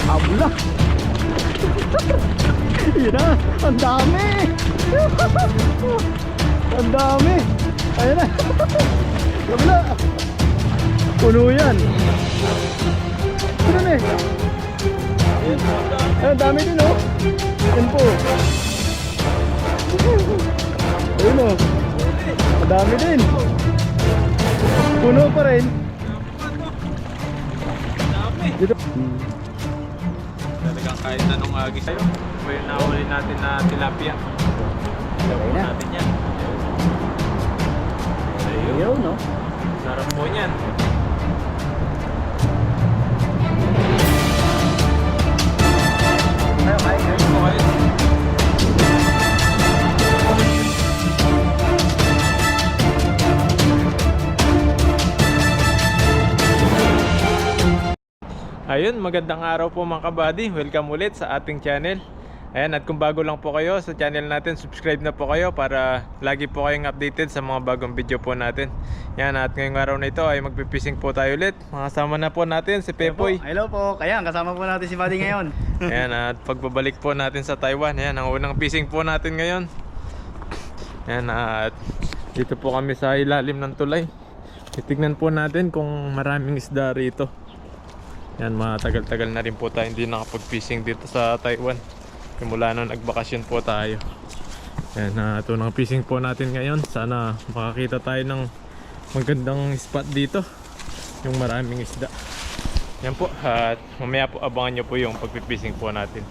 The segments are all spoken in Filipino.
Abla. Yun na, ang dami. Ang dami. Ayun na. Kabila. Puno yan. Puno na eh. Ay, ang dami din oh. Yan po. Ayun oh. Ang dami din. Puno pa rin. Dito. Talagang kahit anong agis sa'yo. Ito yung nahuli natin na tilapia. Gawin natin yan. Ayaw no? Sarap po yan. Ayun, magandang araw po mga kabady. Welcome ulit sa ating channel. Ayan, at kung bago lang po kayo sa channel natin, subscribe na po kayo para lagi po kayong updated sa mga bagong video po natin. Yan, at ngayong araw na ito ay magpipising po tayo ulit. Makasama na po natin si Pepoy. Hello po. Kaya kasama po natin si Buddy ngayon. Ayan, at pagbabalik po natin sa Taiwan. Ayan, ang unang fishing po natin ngayon. Ayan, at dito po kami sa ilalim ng tulay. Titignan po natin kung maraming isda rito. Yan, matagal-tagal na rin po tayo hindi nakapag-fishing dito sa Taiwan. Simula nung nagbakasyon po tayo. Yan, ito ng fishing po natin ngayon. Sana makakita tayo ng magandang spot dito. Yung maraming isda. Yan po, at mamaya po abangan nyo po yung pag-fishing po natin.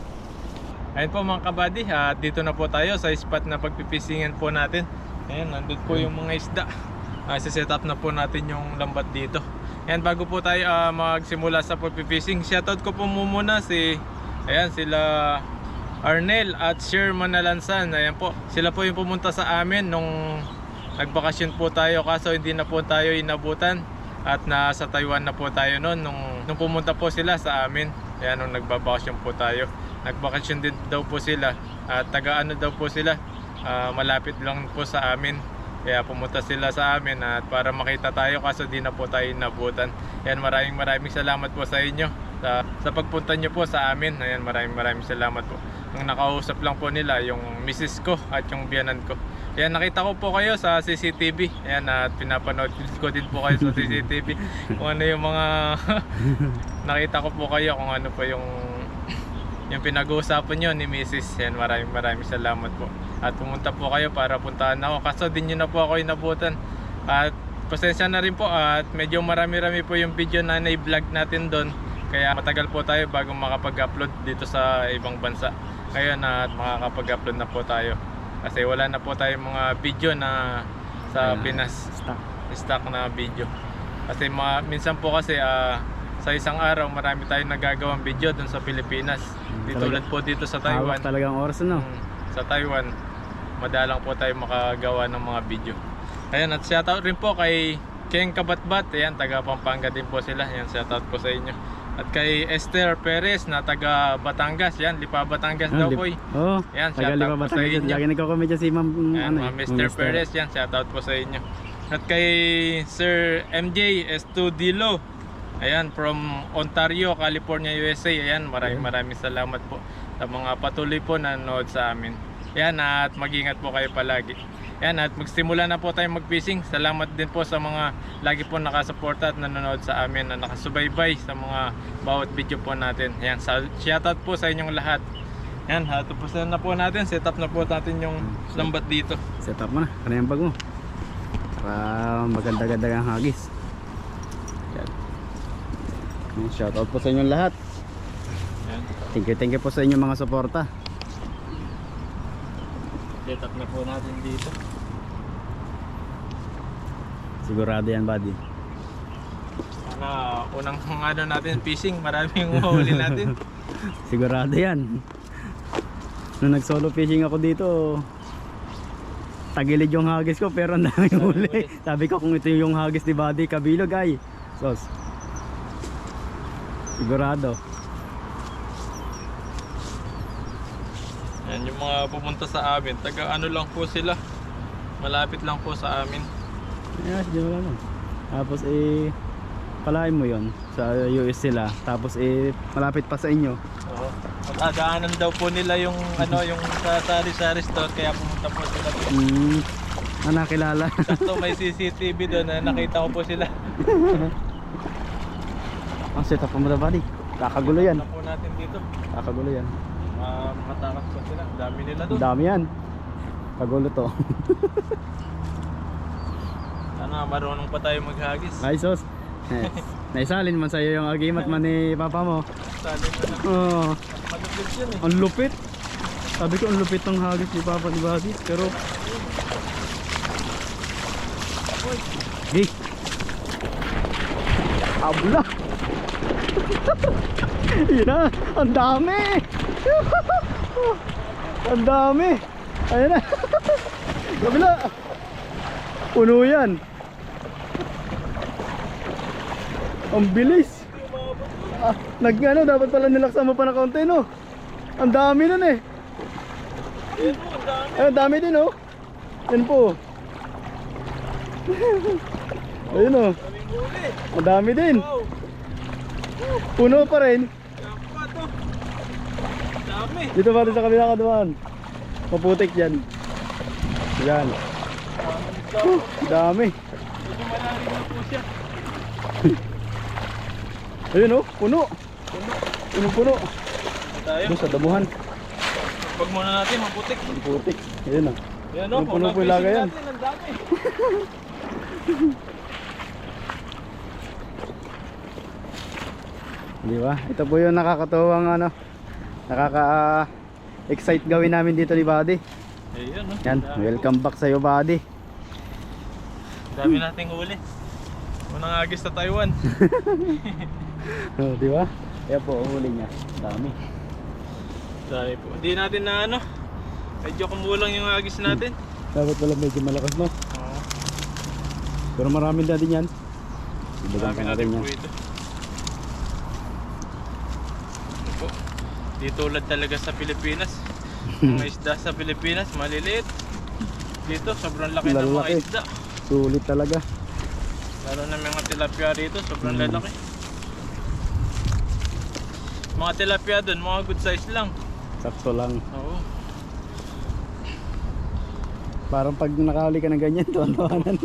Ayun po mga kabady, at dito na po tayo sa spot na pag-fishingan po natin. Ayan, nandun po yung mga isda. Set up na po natin yung lambat dito. Ayan, bago po tayo magsimula sa pag-fishing, shoutout ko po muna ayan, sila Arnel at Sherman Nalansan. Ayan po, sila po yung pumunta sa amin nung nagbakasyon po tayo, kaso hindi na po tayo inabutan at nasa Taiwan na po tayo noon nung pumunta po sila sa amin. Ayan, nung nagbabakasyon po tayo, nagbakasyon din daw po sila at taga-ano daw po sila, malapit lang po sa amin. Kaya pumunta sila sa amin at para makita tayo, kaso di na po tayo inabutan. Ayan, maraming salamat po sa inyo sa pagpunta nyo po sa amin. Ayan, maraming salamat po. Nung nakausap lang po nila yung misis ko at yung biyanan ko. Ayan, nakita ko po kayo sa CCTV. Ayan, at pinapanood ko din po kayo sa CCTV kung ano yung mga nakita ko po kayo kung ano po yung pinag-uusapan nyo ni Mrs. Yan, maraming salamat po. At pumunta po kayo para puntahan ako, kaso din nyo na po ako inabutan. At pasensya na rin po, at medyo marami po yung video na na-vlog natin doon. Kaya matagal po tayo bago makapag-upload dito sa ibang bansa. Ngayon at makakapag-upload na po tayo. Kasi wala na po tayong mga video na sa Pinas stock na video. Kasi minsan po kasi sa isang araw marami tayong nagagawang video dun sa Pilipinas. Tulad po dito sa Taiwan. Talagang oras no? Sa Taiwan, madalang po tayo makagawa ng mga video. Ayan, at shoutout rin po kay Keng Kabatbat. Ayan, taga Pampanga din po sila. Ayan, shoutout po sa inyo. At kay Esther Perez na taga Batangas. Ayan, Lipa Batangas daw po. Oo, ayan, shoutout po sa inyo. Lagi nagko-comment si Ma'am Mr. Perez. Yan, shoutout po sa inyo. At kay Sir MJ Estudilo, ayan, from Ontario, California, USA. Ayan, maraming salamat po sa mga patuloy po na nanood sa amin. Ayan, at mag-ingat po kayo palagi. Ayan, at magsimula na po tayo mag-fishing. Salamat din po sa mga lagi po nakasuporta at nanonood sa amin, na nakasubaybay sa mga bawat video po natin. Ayan, shoutout po sa inyong lahat. Ayan, tapos na po natin, set up na po natin yung lambat dito. Set up mo na, kanina yung bag mo. Para maganda-ganda ang hagis. Ayan. Shoutout po sa inyong lahat. Ayan, Thank you po sa inyong mga suporta. set up na po natin dito. Sigurado yan, buddy. Sana unang ano natin fishing, maraming mahuli natin. Sigurado yan. Nung nag solo fishing ako dito, tagilid yung hagis ko pero ang daming huli. Sabi ko kung ito yung hagis ni buddy, kabilog ay sos. Sigurado. Yan yung mga pumunta sa amin, taga ano lang po sila, malapit lang po sa amin. Yes, diyan lang. Tapos palain mo yon sa US sila. Tapos malapit pa sa inyo. Oo. Pagdaanan daw po nila yung ano, yung sa sari-sari store, kaya pumunta po sila doon. Nakilala. Sakto may CCTV doon na nakita ko po sila. Ang setup mo na buddy. Kakagulo yan. Ano po natin dito? Kakagulo yan. Matakas po sila. Ang dami nila doon. Ang dami yan. Kagulo to. Sana marunong pa tayo maghagis. Ay sos. Naisalin man sa'yo yung agimat man ni papa mo. Salin na lang. Oo. Malupit yun eh. Ang lupit. Sabi ko ang lupit ng hagis ni papa ni buddy. Pero hey. Abla. Yun na. Ang dami. Ang dami. Ayan na. Kabila. Puno yan. Ang bilis. Nag-ano, dapat pala nilaksan mo pa na kaunti, no? Ang dami nun eh. Ang dami din, oh. Yan po. Ayun, oh. Ang dami din. Puno pa rin. Dami. Dito pa rin sa kabila kaduan. Maputik yan. Yan. Dami. Medyo malalim na po siya. Ayun, oh. Puno. Puno. Tayo. Doon sa damuhan. Pag muna natin, maputik. Maputik. Ayun, oh. Yan o, Puno po yung lagay yan. Ang dami. Di ba? Ito po yung nakakatuwang ano, excite gawin namin dito ni Buddy. Ayun, no? Yan, welcome back sa iyo Buddy. Dami nating huli. Unang agis sa Taiwan. Oh, di ba? Kaya po huli niya. Dami. Dami po. Hindi natin na ano. Medyo kumulang yung agis natin. Dapat pala medyo malakas, no? Oo. Pero marami na din yan. Ibagan Dami pa natin natin po yan. ito. Ito po. Di tulad talaga sa Pilipinas. Mga isda sa Pilipinas, maliliit. Dito, sobrang laki ng mga Lalaki. isda. Sulit talaga. Lalo na mga tilapia rito, sobrang lalaki. Mga tilapia doon, mga good size lang. Sakto lang. Oo. Parang pag nakahuli ka ng ganyan, tuwan-tuwanan.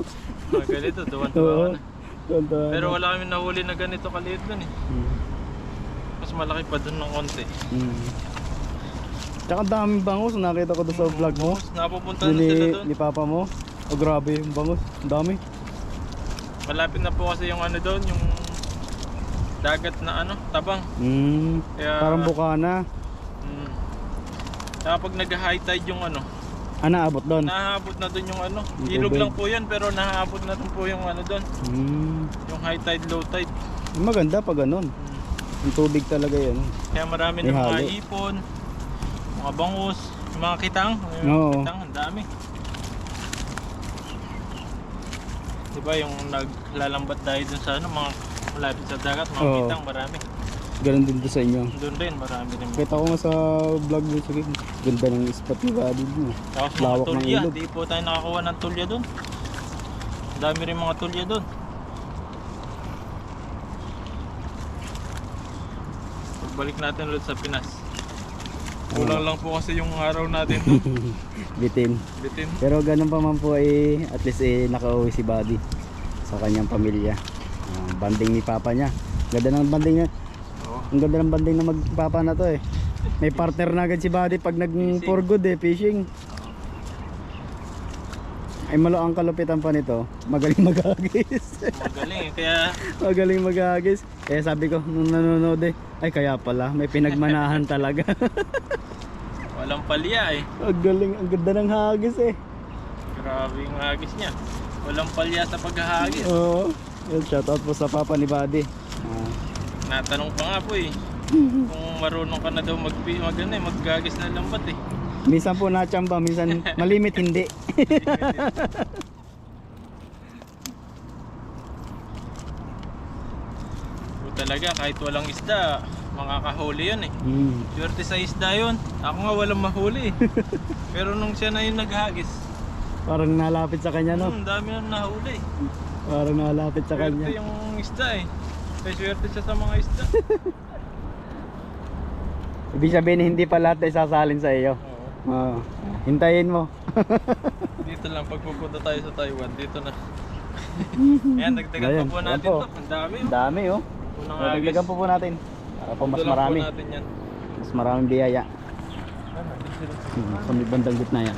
Mga ganito, duwan-duwan na. Tuwan-tuwanan. Pero wala kami nahuli na ganito kaliit doon eh. Mas malaki pa doon ng konti. Tsaka ang daming bangus, nakita ko doon sa vlog mo. Napupunta na sila doon. Ni papa mo. Oh, grabe yung bangus. Ang dami. Malapit na po kasi yung ano doon, yung dagat na ano, tabang. Kaya, Parang bukana. Kaya pag nag-high tide yung ano, Naabot doon. nahahabot na doon yung ano. Yung Ilog tubig. lang po yan pero nahahabot na doon po yung ano doon. Yung high tide, low tide. Maganda pag ganun. Yung tubig talaga yan. Kaya marami May ng mga halo. ipon, mga bangus, yung mga kitang. Yung Oo. kitang, ang dami. Diba yung naglalambat tayo dun sa ano, mga malapit sa dagat, mga Oo. kitang, marami. Ganun din doon sa inyo. Doon rin, marami rin. Kita ko nga sa vlog mo, sige. Ganda ng spot ni Buddy mo. Tapos mga Lawak ng tulya, ilog. di po tayo nakakuha ng tulya doon. Ang dami rin mga tulya doon. Balik natin ulit sa Pinas. Kulang lang po kasi yung araw natin doon. Bitin. Bitin. Pero ganun pa man po at least nakauwi si Buddy sa kanyang pamilya. Banding ni papa niya. Ganda ng banding niya. Oo. Ang ganda ng banding na magpapa na to eh. May partner na agad si Buddy pag for good fishing. Ay ang kalupitan pa nito. Magaling maghagis. Magaling kaya Magaling maghagis. Kaya sabi ko nung nanonood ay kaya pala may pinagmanahan talaga. walang palya eh. Ang galing, ang ganda ng hagis eh. Grabe yung hagis niya. Walang palya sa paghahagis. Oo. Yun, shoutout po sa papa ni Buddy. Natanong pa nga po eh. Kung marunong ka na daw maghagis na lambat eh. Minsan po nachamba, minsan malimit hindi. O talaga kahit walang isda, makakahuli yun eh. Swerte sa isda yun. Ako nga walang mahuli eh. Pero nung siya na yung naghagis, Parang nalapit sa kanya no. dami na nahuli. Parang nalapit sa Swerte kanya. yung isda eh. May swerte siya sa mga isda. Ibig sabihin hindi pa lahat ay sasalin sa iyo. Oo. Hintayin mo. Dito lang pag pupunta tayo sa Taiwan, dito na. Ayan, dagdagan Ayan, pa po ayan natin po. to. Ang dami Ang oh. dami oh. Unang So, dagdagan po natin. Para po mas Ito lang marami. po natin yan. Mas maraming biyaya. Sa may bandang gitna yan.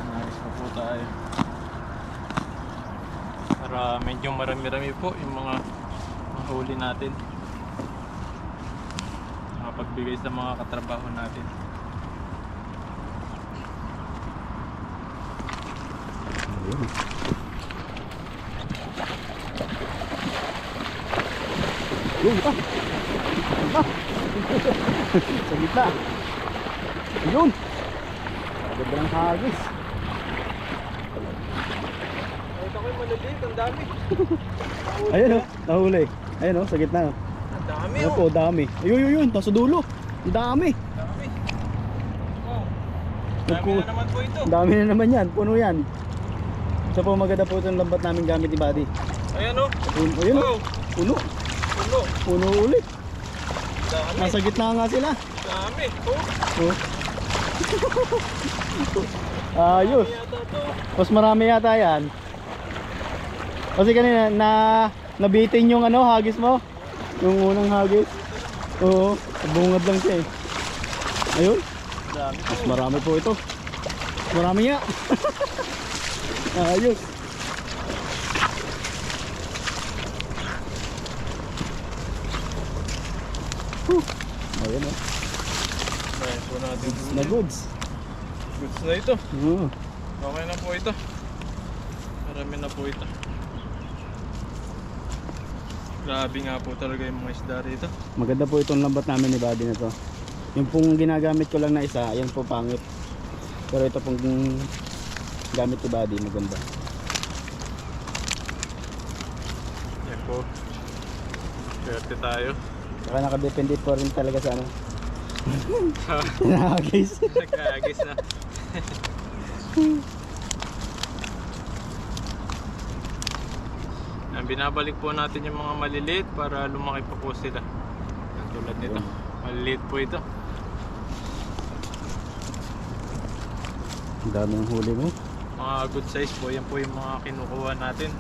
Ayos pa po tayo. Para medyo marami-rami po yung mga huli natin. Makapagbigay sa mga katrabaho natin. Ayun. Yun pa. Yun pa. Sa gitna. Yun. Ganda ng hagis. Ito ko yung maliliit, ang dami. Ayun oh, nahuli. Ayun oh, sa gitna. Ang dami Ayun po, dami. Ayun, yun, yun. Nasa dulo. Ang dami. Dami. Oh. Dami Nagku- na naman po ito. Ang dami na naman yan. Puno yan. Isa po maganda po itong lambat namin gamit ni Buddy. Ayan oh. Puno. Ayun oh. Oh. Puno. Puno. Puno ulit. Dami. Nasa gitna nga sila. Dami. Oh. Oh. Ayos. Dami yata to. Mas marami yata yan. Kasi kanina nabitin yung ano, hagis mo. Yung unang hagis. Oo, bungad lang siya eh. Ayun, Dami. mas marami po ito. Mas marami nga. Ayos. Ayun oh. Ayan po natin. Goods na goods. Goods na ito. Oo. Okay na po ito. Marami na po ito. Grabe nga po talaga yung mga isda rito. Maganda po itong lambat namin ni Buddy na to. Yung pong ginagamit ko lang na isa, ayan po pangit. Pero ito pong gamit ni Buddy, maganda. Yan po. Swerte tayo. Saka nakadepende po rin talaga sa ano. Nakagis. Nagkaagis na. Binabalik po natin yung mga maliliit para lumaki pa po sila. Yan, tulad nito. Maliliit po ito. Ang dami ng huli mo. Mga good size po. Yan po yung mga kinukuha natin.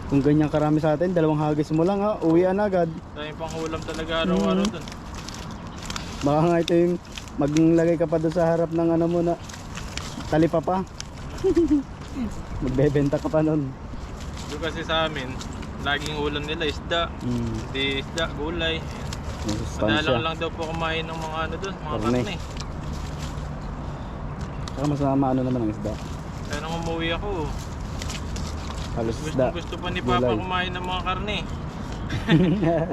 Kung ganyan karami sa atin, dalawang hagis mo lang ha, uwian agad. Dahil pang ulam talaga araw-araw dun. Baka nga ito yung maglagay ka pa doon sa harap ng ano mo na talipa pa. Magbebenta ka pa nun. Doon kasi sa amin, laging ulam nila isda. Hindi isda, gulay. Madalang Masustansya. lang daw po kumain ng mga ano doon, mga Karne. karne. Saka masama ano naman ang isda. Kaya nung umuwi ako, Halos isda. gusto pa ni Papa Gulay. kumain ng mga karne.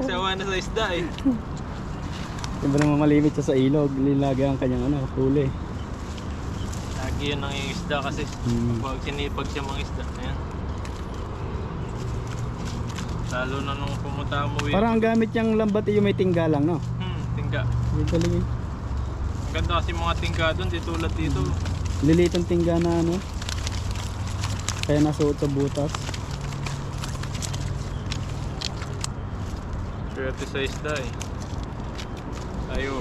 Sawa na sa isda eh. Yung ba naman malimit siya sa ilog, nilagay ang kanyang ano, huli. Lagi yun ang yung isda kasi. Pag sinipag siya mga isda. Ayan. Lalo na nung pumunta umuwi. Parang ang gamit niyang lambat yung may tingga lang, no? Tingga. Yung galing eh. Ang ganda kasi mga tingga doon, di tulad dito. Lilitong tingga na ano. Kaya nasuot sa butas. Swerte sa isda eh. Tayo,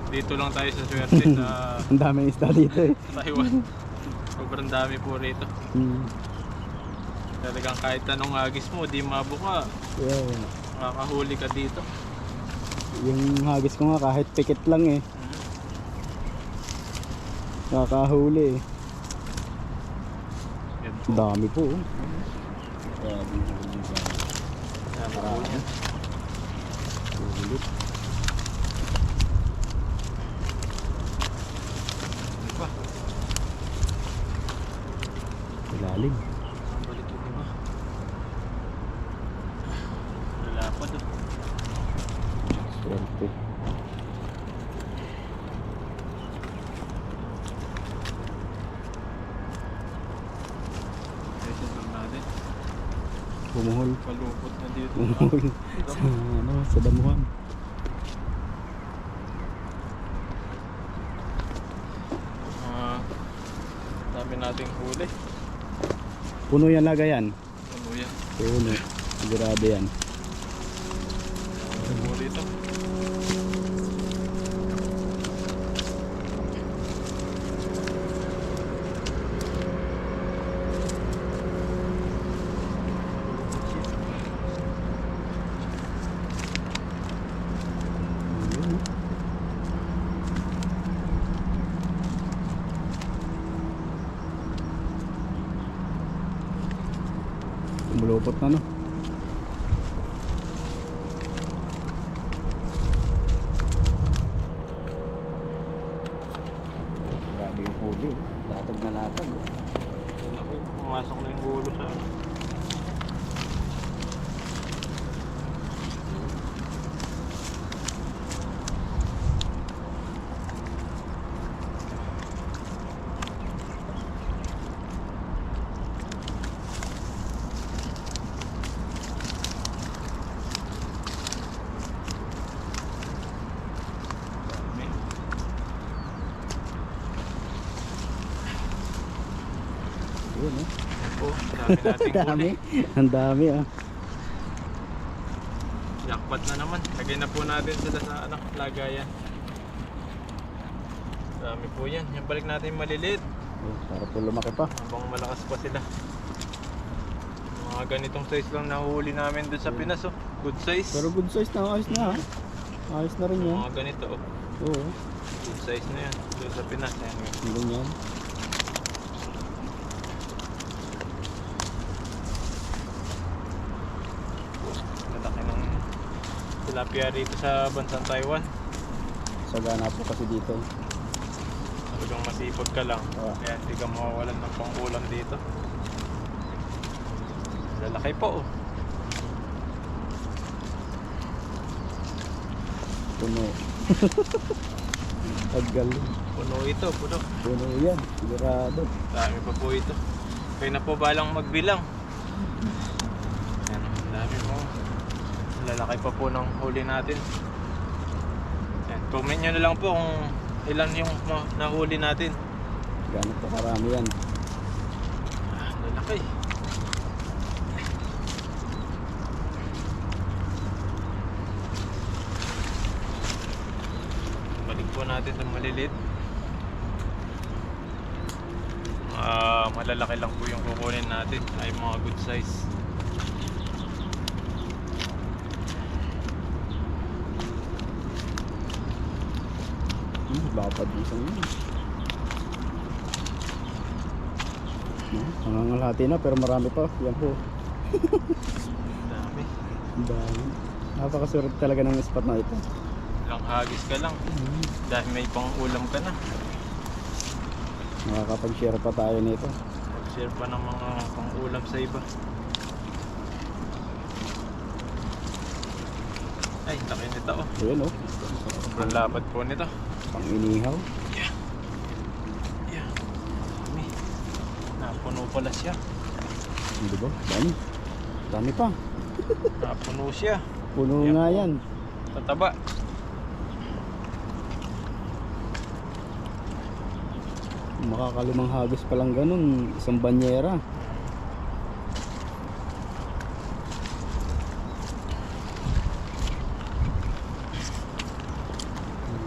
dito lang tayo sa swerte sa Ang daming isda dito eh. Taiwan. Sobrang dami po rito. Hmm. Talagang kahit anong agis mo, di mabuka. Yeah. Makakahuli ka dito. Yung hagis ko nga kahit pikit lang eh. Nakakahuli eh. Yan po. Dami po. Dami po yan. Ulit. Ano pa? Ilalim. Balik yung iba. Wala pa doon. Swerte. Ayun lang natin. Bumuhol. Palupot na dito. Bumuhol. Sa ano, sa damuhan. Dami nating huli. Puno yan lagayan. Ano yan? Puno. Sigurado yan. Huli ito. Mulupot na no. Grabe yung huli. Latag na latag. Ako, pumasok na yung ulo sa ano. Yun eh. Oh, dami nating Dami. huli. Ang dami ah. Jackpot na naman. Lagay na po natin sila sa ano, lagayan. Dami po yan. Yung balik natin yung maliliit. Oh, para po lumaki pa. Habang malakas pa sila. Mga ganitong size lang nahuli namin doon sa Pinas oh. Good size. Pero good size na. Ayos na. Ayos na rin yan. Mga ganito oh. Oo. Good size na yan. Doon sa Pinas. Ayan. Ang ganyan. Malaki ng tilapia dito sa bansang Taiwan. Sagana po kasi dito. Talagang masipag ka lang. Oo. Kaya hindi ka mawawalan ng pangulam dito. Lalaki po oh. Puno. Paggaling. Puno ito, puno. Puno yan. Sigurado. Dami pa po ito. Kayo na po balang magbilang. Ayan, dami po. Lalaki pa po ng huli natin. Ayan, comment nyo na lang po kung ilan yung nahuli natin. Gano'n po karami yan. Lalaki. Balik po natin sa maliliit. Malalaki lang po yung kukunin natin. Ay mga good size. Lapad isang yun. Nangangalhati na pero marami pa. Yan po. Dami. Ang dami. Napakasulit talaga ng spot na ito. Lang hagis ka lang. Dahil may pang ulam ka na. Makakapag-share pa tayo nito. Mag-share pa ng mga pang ulam sa iba. Ay, laki nito oh. Ayan oh. Sobrang lapad po nito. Pang inihaw. Yeah. Dami. Napuno pala siya. Hindi ba? Dami. Dami pa. Napuno siya. Puno Yan nga po. yan. Tataba. Makakalimang hagis pa lang ganun. Isang banyera.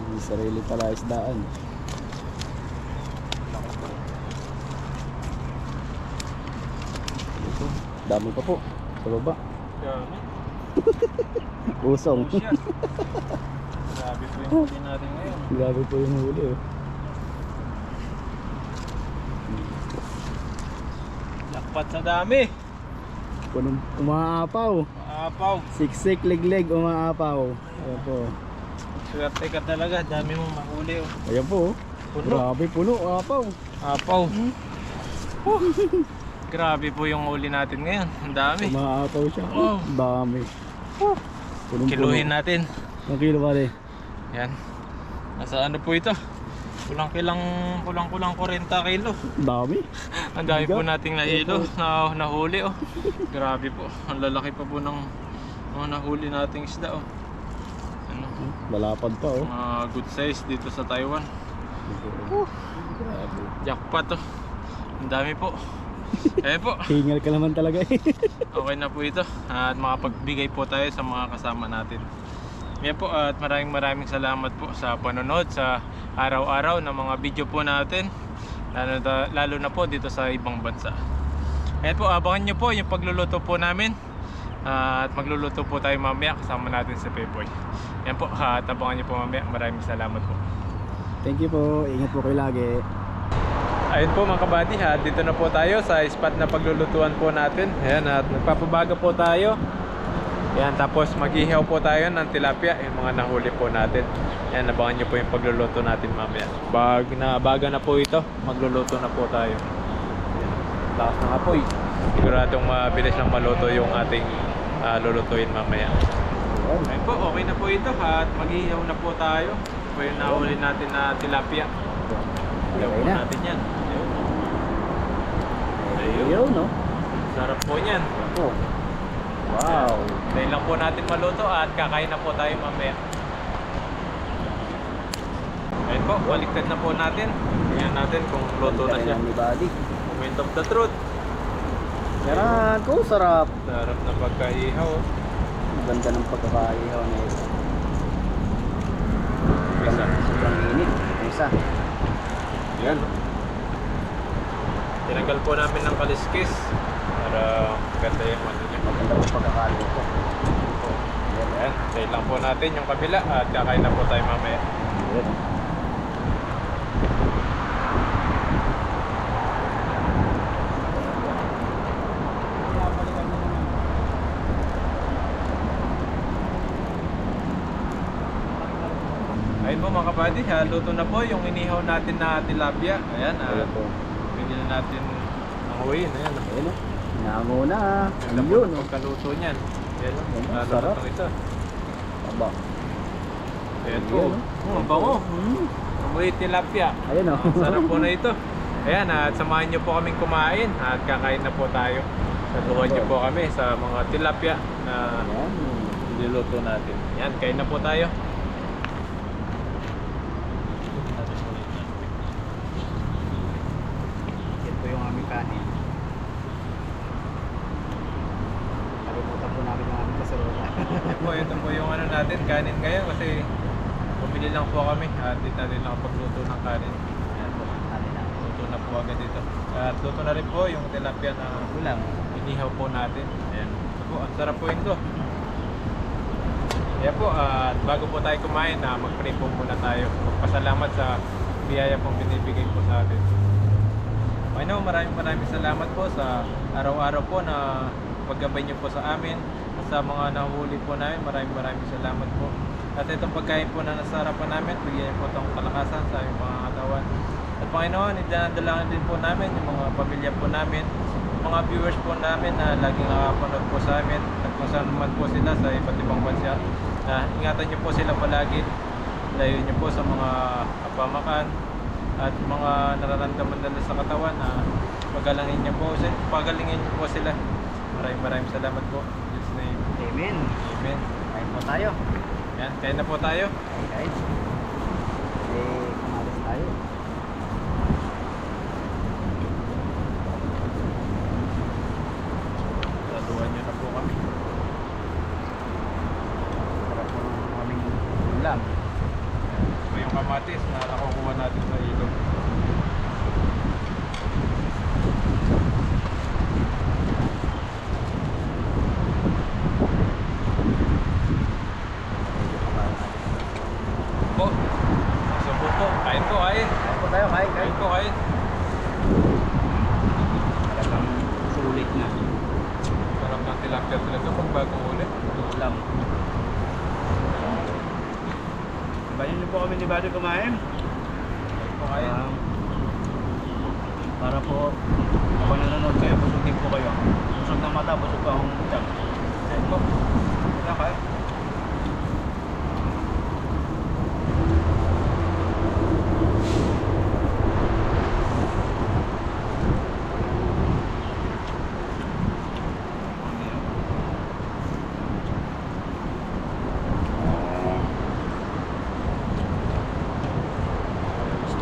May sarili pala isdaan. Ito. Dami pa po. Sa baba. Dami. Usong. Puno siya. Grabe po yung huli natin ngayon. Grabe po yung huli oh. Jackpot sa dami. Punong umaapaw. Maapaw. Siksik, liglig, umaapaw. Ayan po. Swerte ka talaga. Dami mong mahuli oh. Ayan po. Puno. Grabe puno, apaw. Apaw. Grabe po yung huli natin ngayon. Ang dami. Umaapaw siya. Oh. Dami. Punong Kiluhin natin. Ang kilo pare. Yan. Nasa ano po ito? Kulang-kulang 40 kilo. Dami. Ang dami po Bigat. nating nahilo, nahuli oh. Grabe po. Ang lalaki pa po ng mga nahuli nating isda oh. Ano, Malapad pa oh. mga good size dito sa Taiwan. Grabe. Jackpot oh. Ang dami po. Ayan po. Hingal ka naman talaga eh. Okay na po ito at makapagbigay po tayo sa mga kasama natin. Yan po at maraming salamat po sa panonood sa araw-araw ng mga video po natin, lalo na po dito sa ibang bansa. Ayan po, abangan nyo po yung pagluluto po namin at magluluto po tayo mamaya kasama natin si Pepoy. Yan po at abangan nyo po mamaya. Maraming salamat po. Thank you po. Ingat po kayo lagi. Ayun po mga kabady, at dito na po tayo sa spot na paglulutuan po natin. Ayan, at nagpapabaga po tayo. Ayan, tapos mag-ihaw po tayo ng tilapia, yung mga nahuli po natin. Ayan, abangan nyo po yung pagluluto natin mamaya. Baga na po ito, magluluto na po tayo. Ayan, lakas ng apoy. Siguradong mabilis lang maluto yung ating lulutuin mamaya. Ayun po, okay na po ito at mag-ihaw na po tayo. Ito po yung nahuli natin na tilapia. Ihaw po natin yan. Ayun, no? Sarap po niyan. Oh. Wow. Dahil lang po natin maluto at kakain na po tayo mamaya. Ayun po, baliktad na po natin. Tingnan natin kung luto na siya. Ni Buddy. Moment of the truth. Yan ko, sarap. Sarap na pagkaihaw. Ganda ng pagkakaihaw na ito. Isa. Sobrang init. Isa. Yan. Tinanggal po namin ng kaliskis para ganda yung ano niya. Maganda po pagkakaihaw ko. Yan. Dahil lang po natin yung kabila at kakain na po tayo mamaya. Yan. Ayun po mga kabady, luto na po yung inihaw natin na tilapia. Ayan, Ayan po. pwede na natin nanguhin. Ayan, Ayun, oh. Nango na. ganda po Ayun, ng oh. pagkaluto niyan. Ayan, Ayan, sarap. ito. Aba. Ayan po. Ayan, Ang bango. Mm. Amoy tilapia. Ayun, oh. Ang sarap po na ito. Ayan, at samahan niyo po kaming kumain at kakain na po tayo. Saluhan niyo po kami sa mga tilapia na Ayan. niluto natin. Ayan, kain na po tayo. Yan po yung aming kanin. Kalimutan po namin yung aming kasarola. Ito po yung ano natin, kanin ngayon kasi bumili lang po kami at di natin nakapagluto ng kanin. Ayan po, luto na po agad dito. At luto na rin po yung tilapia na Ulam. inihaw po natin. Ayan. Ito po, ang sarap po ito. Ayan po, at bago po tayo kumain, mag-pray po muna tayo. Magpasalamat sa biyaya pong binibigay po sa atin. Okay na, maraming salamat po sa araw-araw po na paggabay niyo po sa amin. Sa mga nahuli po namin, maraming salamat po. At itong pagkain po na nasa harapan namin, bigyan niyo po itong kalakasan sa aming mga katawan. At Panginoon, idinadalangin din po namin yung mga pamilya po namin, mga viewers po namin na laging nakapanood po sa amin at kung saan man po sila sa iba't ibang bansa. Ingatan niyo po sila palagi, layo niyo po sa mga kapamakan at mga nararamdaman nila sa katawan na pagalingin niyo po sila. Maraming salamat po. In Jesus' name. Amen. Amen. Kain po tayo. Yan, kain na po tayo. Okay, guys. Kumalis tayo. Saluhan niyo na po kami. Sarap po ng aming ulam. Ito po yung kamatis na nakukuha natin sa ilog. Po. Subo po. Kain po, kain. Kain po tayo, kain. Kain po, kain. Talagang sulit na. Sarap ng tilapia talaga pag bagong ulit. Ulam. Bayan niyo po kami ni Buddy kumain. Kain po, kain. Para po kapag nanonood kayo, busog din po kayo. Busog ng mata, busog pa akong utang. Kain po. Wala, kain.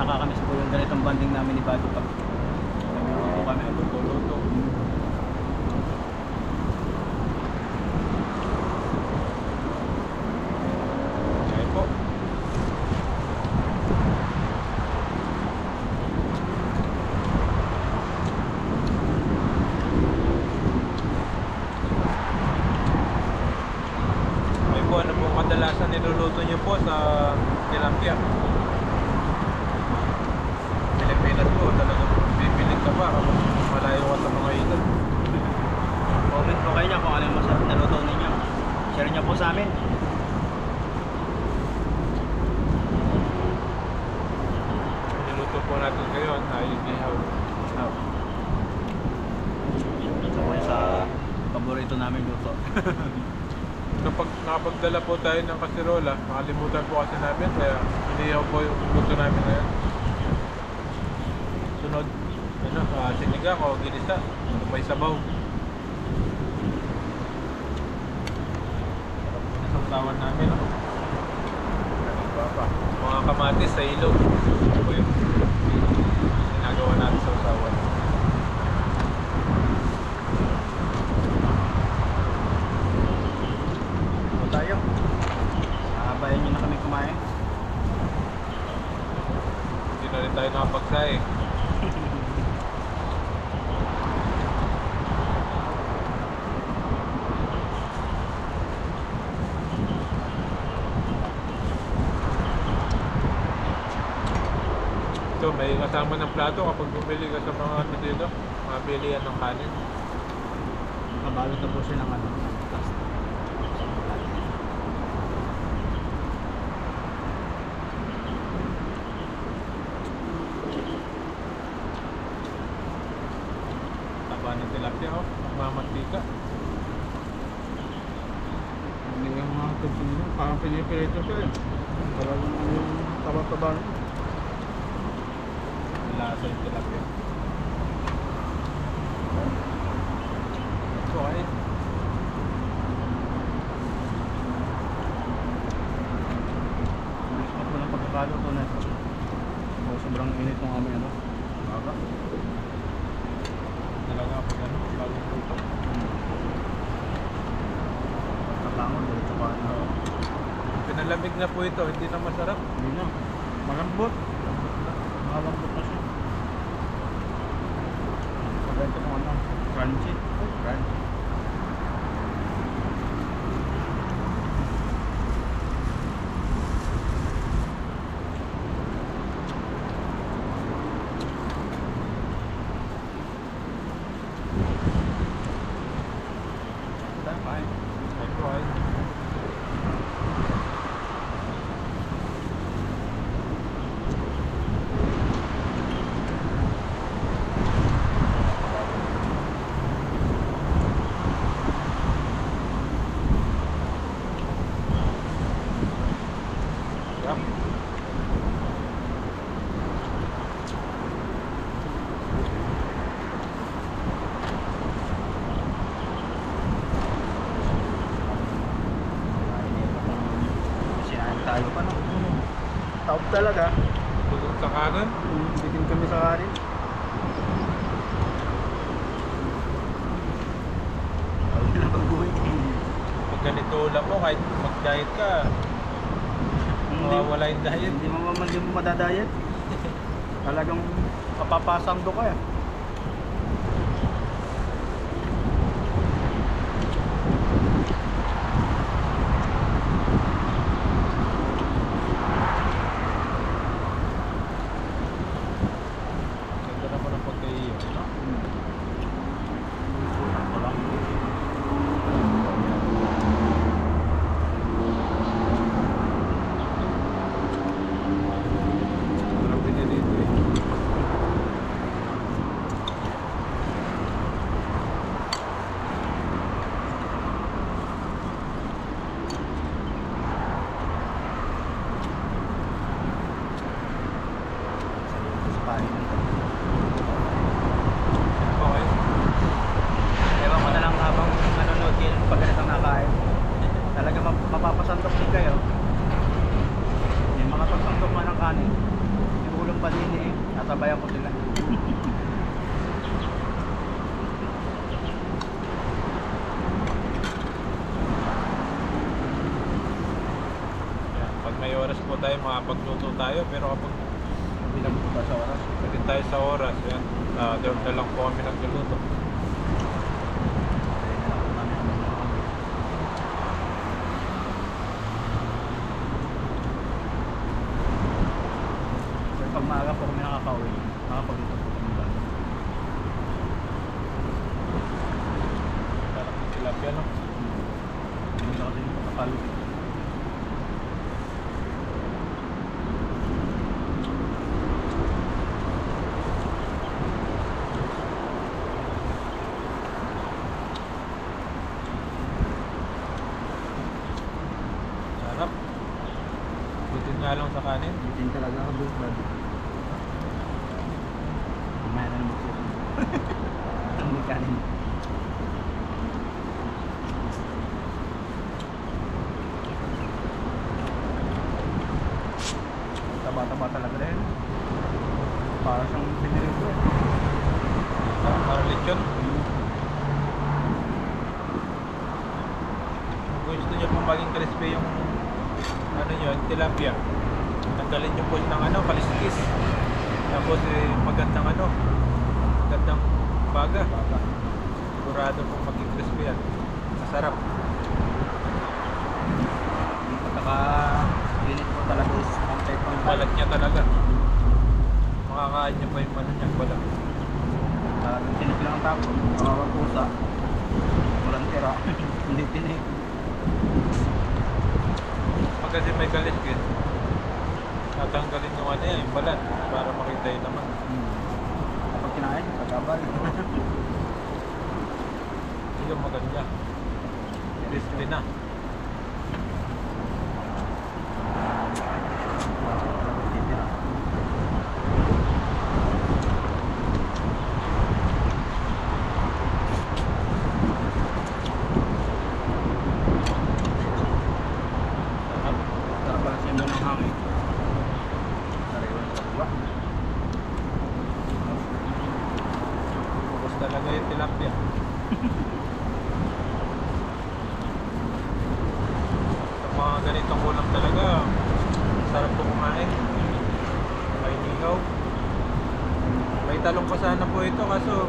Nakakamiss po yung ganitong banding namin ni Buddy pag nagluluto kami. Luto-luto. iluluto niyo po sa tilapia. Pilipinas po, talagang bibilig ka pa kapag malayo ka sa mga ilog. Comment po kayo kung ano yung masarap na luto ninyo. Share nyo po sa amin. Niluto po natin ngayon ay ihaw. Ito po yung sa paborito namin luto. Kapag nakapagdala po tayo ng kasirola, makalimutan po kasi namin, kaya inihaw po yung luto namin ngayon. Sunod, sinigang o ginisa, may sabaw. Sarap po na sausawan namin. Mga kamatis sa ilog. Ito po yung ginagawa natin sa sausawan. Ito tayo. Sabayan nyo na kami kumain. Hindi na rin tayo nakapagsahe. Ito, may kasama ng plato kapag bumili ka sa mga ano dito, mga bilihan ng kanin. Mabalot na po siya ng ano. Plastic. Taba ng tilapia, oh, mamantika. Hindi nga mga tagsuno, parang pinipirito siya eh. Talagang ano yung taba-taba niya. Lasa yung tilapia. Ito ay Gusto ko po ng pagkakaluto na ito. Sobrang init ng aming ano. Baga. talaga pag ano, bagong luto. Kalangon ulit sa paano. Pinalamig na po ito, hindi na masarap. Hindi na. Malambot. Malambot na siya. Maganda kung ano. Crunchy. Crunchy. Ay, ito ay. Sarap. Sinahin tayo pa no. Taob talaga. Tulong sa kanan. Bitin kami sa kanin. Ayaw nila baguhin. Pag ganito ulam mo, kahit mag-diet ka, mawawala yung diet. Hindi mo madadayet. Talagang mapapasando ka eh. Ganda naman ang pagkaiyo, no? Sarap din yan dito eh. Okay. Ewan ko na lang habang nanonood kayo pag ganitong nakain. Talaga mapapasandok din kayo. May mga pagsandok man ng kanin. Yung ulam pa din eh. Nasabayan ko sila. Yan. Pag may oras po tayo, makapagluto tayo. Pero kapag Hindi lang po sa oras. pagin tayo sa oras, yan. Doon na lang po kami nagluluto. Ayun na lang po namin ang mga kasi kapal. Sarap. Butin nga lang sa kanin. Bitin talaga ako doon, bad. Mamaya na naman siya. Ang may kanin. Taba-taba talaga rin. Para siyang pinirito eh. Para lechon. Kung gusto nyo pong maging crispy yung ano nyo, tilapia, tanggalin nyo po ng ano, kaliskis. Tapos magandang ano, magandang baga. Sigurado pong maging crispy yan. Masarap. Pagkaka-init mo talaga is pantay pang Balat niya talaga. Makakain nyo pa yung ano niya, balat. Tinik lang ang tapo, mga pusa. Walang tira, hindi tinik. Pag kasi may kaliskis, tatanggalin yung ano yan, yung balat, para makita yung naman. Kapag kinain, pagkabal. Hindi ka maganda. Crispy na. Titira. Sarap. Sarap pala siya mo ng hangin. Sariwan sa buwa. Tapos talaga yung tilapia. Sa mga ganitong ulam talaga, sarap po kumain. May nigaw. May talong pa sana po ito, kaso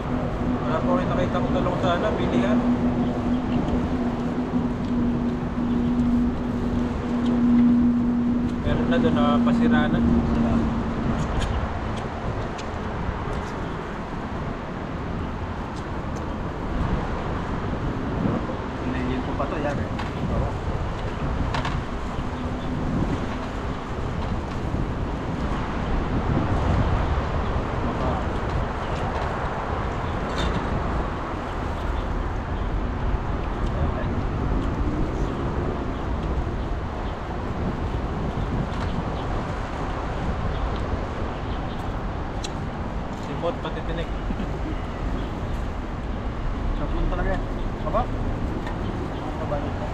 wala po rin nakita kong talong sana, bilihan. Meron na doon, pasira na. Pinayin ko pa to, yan eh. Oo. Simot, pati tinik. Sarap mo talaga yan. Baba? Ang kabalik ko.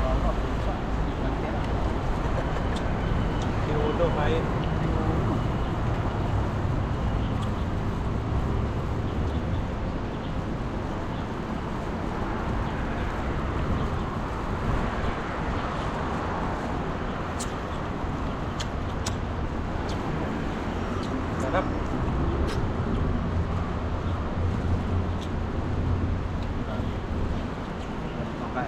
Wala, pusa. Walang tira. Si Ulo, kain. Sarap. Okay.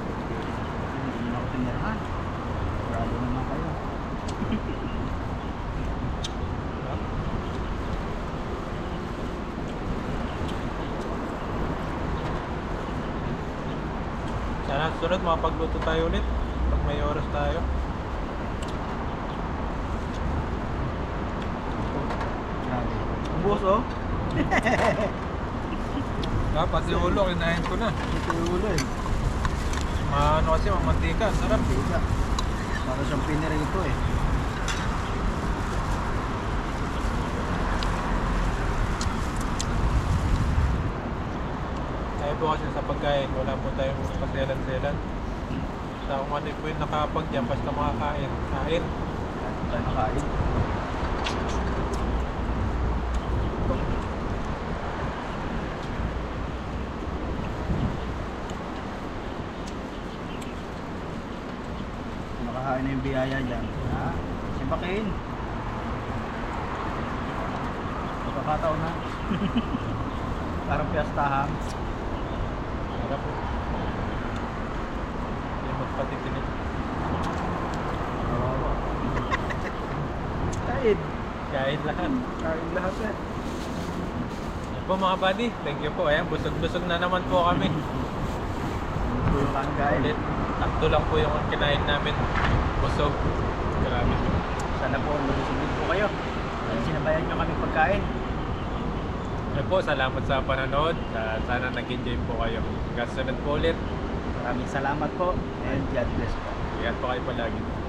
Hindi na ako tinirahan. Bravo naman kayo. Sarap. Sana sunod makapagluto tayo ulit pag may oras tayo. Grabe. Ubus oh. Dapat yung ulo, kinain ko na. Ito yung ulo eh. Ano kasi, mamantika. Sarap. Biga. Para siyang pinirito eh. Tayo po kasi sa pagkain, wala po tayong paselan-selan. Sa kung ano po yung nakapag dyan, basta makakain. Kain. Tayo nakain. Nakahain na yung biyaya dyan. Ha? Sipakin. Pagkakataon na. Parang piyastahan. Sarap po. Limot pati tinik. Kawawa. Kain. Kain lahat. Kain lahat eh. Yan po mga buddy. Thank you po. Ayan, busog-busog na naman po kami. Ito yung kain. Ulit. Takto lang po yung kinain namin. Busog. Grabe. Sana po malusugin po kayo. At sinabayan nyo kami pagkain. Ayan po, salamat sa panonood. At sana nag-enjoy po kayo. Hanggang sa sunod po ulit. Maraming salamat po and God bless po. Ingat po kayo palagi.